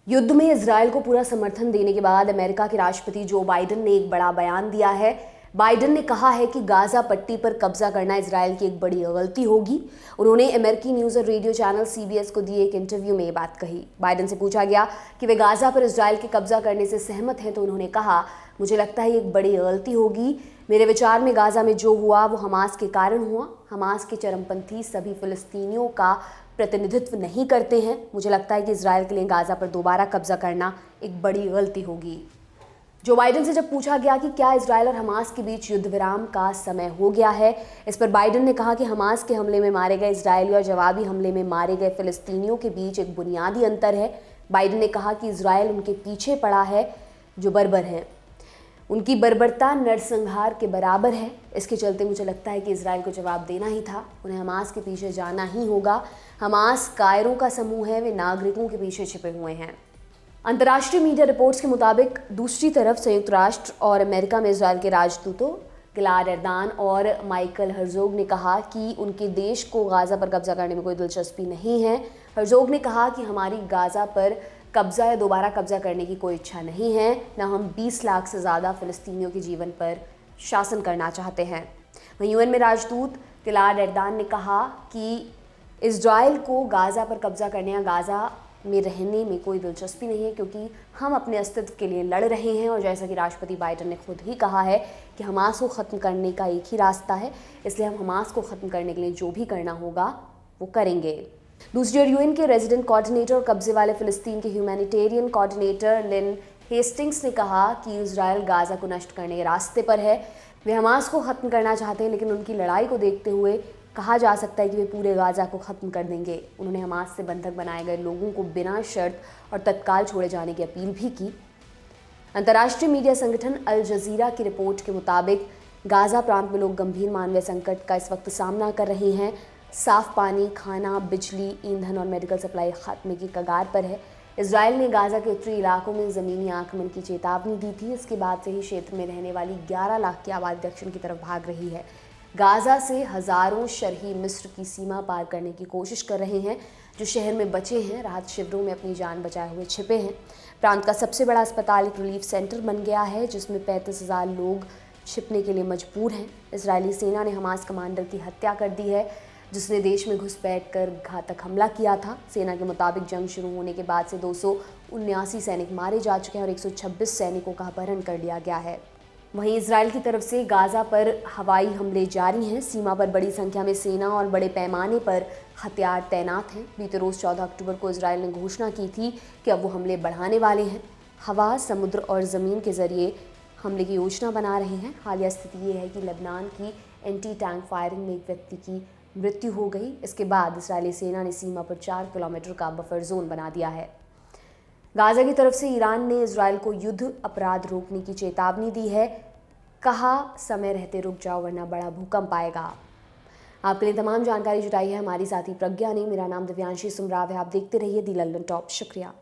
युद्ध में इजरायल को पूरा समर्थन देने के बाद अमेरिका के राष्ट्रपति जो बाइडेन ने एक बड़ा बयान दिया है। बाइडेन ने कहा है कि गाजा पट्टी पर कब्जा करना इजरायल की एक बड़ी गलती होगी। उन्होंने अमेरिकी न्यूज़ और रेडियो चैनल CBS को दिए एक इंटरव्यू में ये बात कही। बाइडेन से पूछा गया कि वे गाजा पर इजरायल के कब्जा करने से सहमत हैं, तो उन्होंने कहा, मुझे लगता है ये एक बड़ी गलती होगी। मेरे विचार में गाजा में जो हुआ वो हमास के कारण हुआ। हमास के चरमपंथी सभी फिलिस्तीनियों का प्रतिनिधित्व नहीं करते हैं। मुझे लगता है कि इजरायल के लिए गाजा पर दोबारा कब्जा करना एक बड़ी गलती होगी। जो बाइडेन से जब पूछा गया कि क्या इजरायल और हमास के बीच युद्ध विराम का समय हो गया है, इस पर बाइडेन ने कहा कि हमास के हमले में मारे गए इजरायली और जवाबी हमले में मारे गए फिलिस्तीनियों के बीच एक बुनियादी अंतर है। बाइडेन ने कहा कि इजरायल उनके पीछे पड़ा है जो बर्बर हैं। उनकी बर्बरता नरसंहार के बराबर है। इसके चलते मुझे लगता है कि इजरायल को जवाब देना ही था। उन्हें हमास के पीछे जाना ही होगा। हमास कायरों का समूह है, वे नागरिकों के पीछे छिपे हुए हैं। अंतर्राष्ट्रीय मीडिया रिपोर्ट्स के मुताबिक दूसरी तरफ संयुक्त राष्ट्र और अमेरिका में इजरायल के राजदूतों गिलाड एर्दान और माइकल हर्जोग ने कहा कि उनके देश को गाजा पर कब्जा करने में कोई दिलचस्पी नहीं है। हर्जोग ने कहा कि हमारी गाजा पर कब्जा या दोबारा कब्जा करने की कोई इच्छा नहीं है, न हम 20 लाख से ज़्यादा फिलिस्तीनियों के जीवन पर शासन करना चाहते हैं। वहीं UN में राजदूत गिलाड एर्दान ने कहा कि इजरायल को गाजा पर कब्जा करने या गाजा में रहने में कोई दिलचस्पी नहीं है, क्योंकि हम अपने अस्तित्व के लिए लड़ रहे हैं। और जैसा कि राष्ट्रपति बाइडेन ने खुद ही कहा है कि हमास को ख़त्म करने का एक ही रास्ता है, इसलिए हम हमास को ख़त्म करने के लिए जो भी करना होगा वो करेंगे। दूसरी ओर UN के रेजिडेंट कोऑर्डिनेटर और कब्जे वाले फिलिस्तीन के ह्यूमैनिटेरियन कोऑर्डिनेटर लिन हेस्टिंग्स ने कहा कि इजरायल गाजा को नष्ट करने के रास्ते पर है। वे हमास को ख़त्म करना चाहते हैं, लेकिन उनकी लड़ाई को देखते हुए कहा जा सकता है कि वे पूरे गाजा को ख़त्म कर देंगे। उन्होंने हमास से बंधक बनाए गए लोगों को बिना शर्त और तत्काल छोड़े जाने की अपील भी की। अंतर्राष्ट्रीय मीडिया संगठन अल जजीरा की रिपोर्ट के मुताबिक गाजा प्रांत में लोग गंभीर मानवीय संकट का इस वक्त सामना कर रहे हैं। साफ पानी, खाना, बिजली, ईंधन और मेडिकल सप्लाई खात्मे की कगार पर है। इजरायल ने गाजा के उत्तरी इलाकों में ज़मीनी आक्रमण की चेतावनी दी थी। इसके बाद से ही क्षेत्र में रहने वाली 11 लाख की आबादी दक्षिण की तरफ भाग रही है। गाजा से हज़ारों शरही मिस्र की सीमा पार करने की कोशिश कर रहे हैं। जो शहर में बचे हैं, राहत शिविरों में अपनी जान बचाए हुए छिपे हैं। प्रांत का सबसे बड़ा अस्पताल एक रिलीफ सेंटर बन गया है, जिसमें 35,000 लोग छिपने के लिए मजबूर हैं। इजरायली सेना ने हमास कमांडर की हत्या कर दी है, जिसने देश में घुसपैठ कर घातक हमला किया था। सेना के मुताबिक जंग शुरू होने के बाद से 279 सैनिक मारे जा चुके हैं और 126 सैनिकों का अपहरण कर लिया गया है। वहीं इजरायल की तरफ से गाजा पर हवाई हमले जारी हैं। सीमा पर बड़ी संख्या में सेना और बड़े पैमाने पर हथियार तैनात हैं। बीते रोज़ 14 अक्टूबर को इजरायल ने घोषणा की थी कि अब वो हमले बढ़ाने वाले हैं। हवा, समुद्र और ज़मीन के जरिए हमले की योजना बना रहे हैं। हालिया स्थिति ये है कि लेबनान की एंटी टैंक फायरिंग में एक व्यक्ति की मृत्यु हो गई। इसके बाद इजरायली सेना ने सीमा पर 4 किलोमीटर का बफर जोन बना दिया है। गाजा की तरफ से ईरान ने इजरायल को युद्ध अपराध रोकने की चेतावनी दी है। कहा, समय रहते रुक जाओ वरना बड़ा भूकंप आएगा। आपके लिए तमाम जानकारी जुटाई है हमारी साथी प्रज्ञा ने। मेरा नाम दिव्यांशी सुमराव है। आप देखते रहिए दी लंदन टॉप। शुक्रिया।